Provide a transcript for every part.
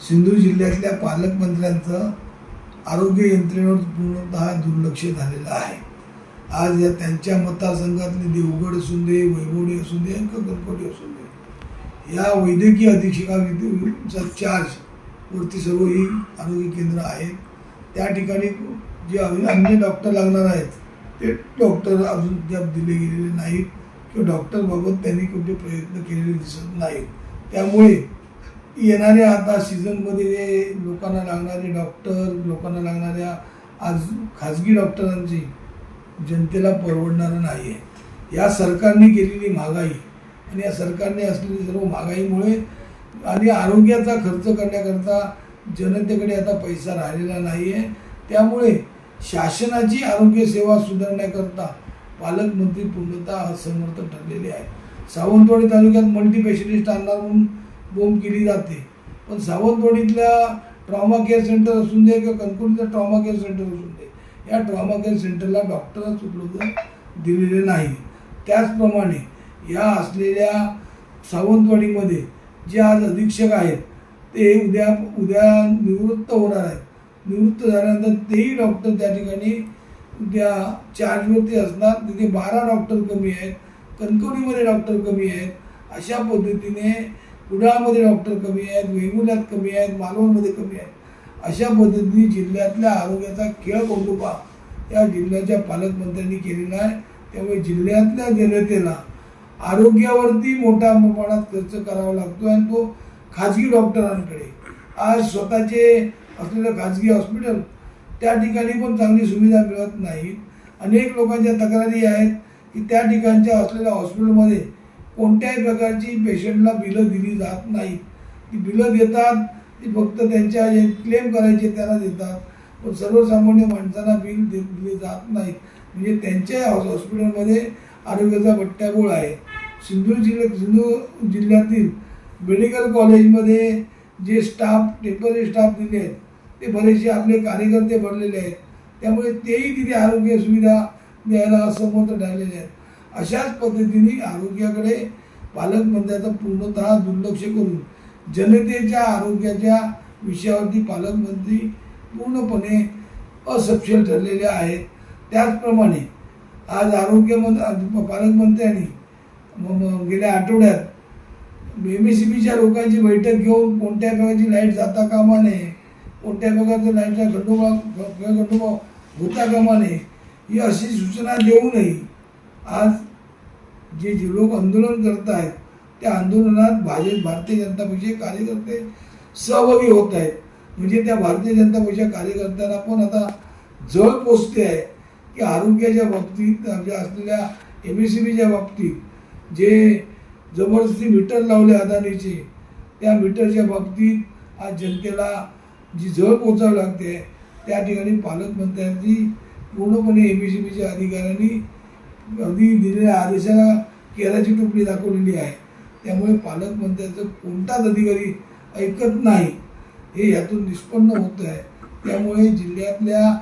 सिंधुदुर्ग जिल्ह्यातल्या पालकमंत्र्यांचं आरोग्य यंत्रणेवर पूर्णतः दुर्लक्ष झालेलं आहे। आज या त्यांच्या मतदारसंघातले देवगड असून दे, वैभवडी असून दे किंवा गणपती असून दे, या वैद्यकीय अधीक्षकाचा चार्ज वरती सर्व ही आरोग्य केंद्र आहेत। त्या ठिकाणी जे अन्य डॉक्टर लागणार आहेत ते डॉक्टर अजून अद्याप दिले गेलेले नाहीत किंवा डॉक्टरबाबत त्यांनी कोणते प्रयत्न केलेले दिसत नाहीत। त्यामुळे येणाऱ्या आता सीझनमध्ये लोकांना लागणारे डॉक्टर, लोकांना लागणाऱ्या आज खाजगी डॉक्टरांची जनतेला परवडणारं नाही आहे। या सरकारने केलेली महागाई आणि या सरकारने असलेली सर्व महागाईमुळे आणि आरोग्याचा खर्च करण्याकरता जनतेकडे आता पैसा राहिलेला नाही आहे। त्यामुळे शासनाची आरोग्य सेवा सुधारण्याकरता पालकमंत्री पूर्णतः असमर्थ ठरलेले आहेत। सावंतवाडी तालुक्यात मल्टीस्पेशालिस्ट आणणार म्हणून बोंब केली जाते, पण सावंतवाडीतल्या ट्रॉमा केअर सेंटर असून दे किंवा कणकवलीचं ट्रॉमा केअर सेंटर असून दे, या ट्रॉमा केअर सेंटरला डॉक्टरच उपलब्ध दिलेले नाही। त्याचप्रमाणे या असलेल्या सावंतवाडीमध्ये जे आज अधीक्षक आहेत ते उद्या निवृत्त होणार आहेत। निवृत्त झाल्यानंतर तेही डॉक्टर त्या ठिकाणी उद्या चार्जवरती असणार। तिथे 12 डॉक्टर कमी आहेत, कणकवलीमध्ये डॉक्टर कमी आहेत, अशा पद्धतीने कुडाळमध्ये डॉक्टर कमी आहेत, वेंगुर्ल्यात कमी आहेत, मालवणमध्ये कमी आहेत। अशा पद्धतीने जिल्ह्यातल्या आरोग्याचा खेळखंडोबा या जिल्ह्याच्या पालकमंत्र्यांनी केलेला आहे। त्यामुळे जिल्ह्यातल्या जनतेला आरोग्यावरती मोठ्या प्रमाणात खर्च करावा लागतो आणि तो खाजगी डॉक्टरांकडे। आज स्वतःचे असलेलं खाजगी हॉस्पिटल त्या ठिकाणी पण चांगली सुविधा मिळत नाही। अनेक लोकांच्या तक्रारी आहेत की त्या ठिकाणच्या असलेल्या हॉस्पिटलमध्ये कोणत्याही प्रकारची पेशंटला बिलं दिली जात नाहीत। ती बिलं देतात ती फक्त त्यांच्या जे क्लेम करायचे त्यांना देतात, पण सर्वसामान्य माणसांना बिल दिले जात नाहीत। म्हणजे त्यांच्या हॉस्पिटलमध्ये आरोग्याचा बट्ट्याबोळ आहे। सिंधुदुर्ग जिल्ह्यातील मेडिकल कॉलेजमध्ये जे स्टाफ टेम्पररी स्टाफ दिले आहेत ते बरेचसे आपले कार्यकर्ते भरलेले आहेत, त्यामुळे तेही तिथे आरोग्य सुविधा द्यायला असमर्थ ठरलेले आहेत। अशाच पद्धतीने आरोग्याकडे पालकमंत्र्यांचं पूर्णतः दुर्लक्ष करून जनतेच्या आरोग्याच्या विषयावरती पालकमंत्री पूर्णपणे असक्षम ठरलेले आहेत। त्याचप्रमाणे आज पालकमंत्र्यांनी गेल्या आठवड्यात MSCBच्या लोकांची बैठक घेऊन कोणत्या प्रकारची लाईट जाता कामा नये, कोणत्या प्रकारचा लाईटचा खंडोबा होता कामा नये, ही अशी सूचना देऊनही आज जे लोक आंदोलन करत आहेत त्या आंदोलनात भारतीय जनता पक्षाचे कार्यकर्ते सहभागी होत आहेत। म्हणजे त्या भारतीय जनता पक्षाच्या कार्यकर्त्यांना पण आता जळ पोचते आहे की आरोग्याच्या बाबतीत असलेल्या MSCBच्या बाबतीत जे जबरदस्ती मीटर लावले अदानीचे, त्या मीटरच्या बाबतीत आज जनतेला जी जळ पोचावी लागते त्या ठिकाणी पालकमंत्र्यांची पूर्णपणे MSCBच्या अधिकाऱ्यांनी अगदी दिलेल्या आदेशाला केराची टोपली दाखवलेली आहे। त्यामुळे पालकमंत्र्यांचं कोणताच अधिकारी ऐकत नाही हे यातून निष्पन्न होत आहे। त्यामुळे जिल्ह्यातल्या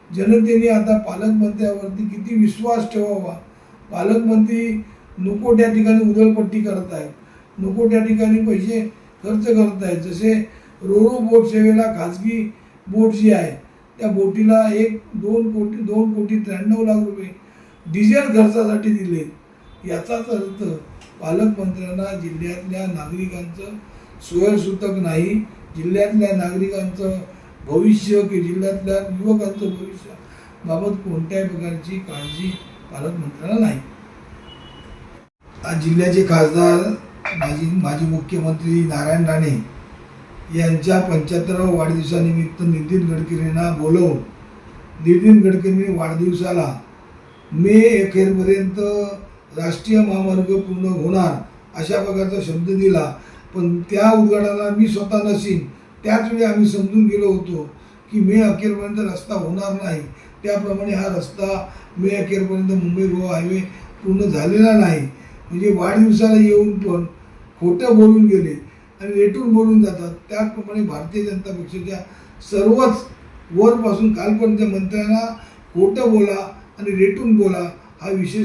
जनतेने आता पालकमंत्र्यावरती किती विश्वास ठेवावा। पालकमंत्री नको त्या ठिकाणी उधळपट्टी करत आहेत, नको त्या ठिकाणी पैसे खर्च करत आहेत। जसे रोरो बोट सेवेला खाजगी बोट जी आहे त्या बोटीला 2,93,00,000 रुपये डिझेल खर्चासाठी दिले। याचाच अर्थ पालकमंत्र्यांना जिल्ह्यातल्या नागरिकांचं सोयीसूतक नाही, जिल्ह्यातल्या नागरिकांचं भविष्य की जिल्ह्यातल्या युवकांचं भविष्य बाबत कोणत्याही प्रकारची काळजी पालकमंत्र्यांना नाही। आज जिल्ह्याचे खासदार माजी मुख्यमंत्री नारायण राणे यांच्या 75व्या वाढदिवसानिमित्त नितीन गडकरींना बोलवून नितीन गडकरी वाढदिवसाला मे अखेरपर्यंत राष्ट्रीय महामार्ग पूर्ण होणार अशा प्रकारचा शब्द दिला, पण त्या उद्घाटनाला मी स्वतः नसीन। त्याचवेळी आम्ही समजून गेलो होतो की मे अखेरपर्यंत रस्ता होणार नाही। त्याप्रमाणे हा रस्ता मे अखेरपर्यंत मुंबई गोवा हायवे पूर्ण झालेला नाही। म्हणजे वाढदिवसाला येऊन पण खोटं बोलून गेले आणि रेटून बोलून जातात। त्याचप्रमाणे भारतीय जनता पक्षाच्या सर्वच वरपासून खालपर्यंत मंत्र्यांना खोटं बोला आणि रेटून बोला हा विषय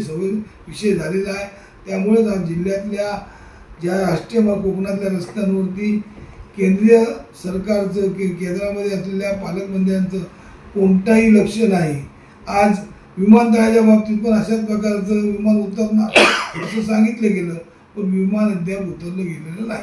झालेला आहे। त्यामुळेच आज जिल्ह्यातल्या ज्या राष्ट्रीय कोकणातल्या रस्त्यांवरती केंद्रीय सरकारचं केंद्रामध्ये असलेल्या पालकमंत्र्यांचं कोणताही लक्ष नाही. आज विमानतळाच्या बाबतीत पण अशाच प्रकारचं विमान उतरणार असं सांगितलं गेलं, पण विमान अद्याप उतरलं गेलेलं नाही.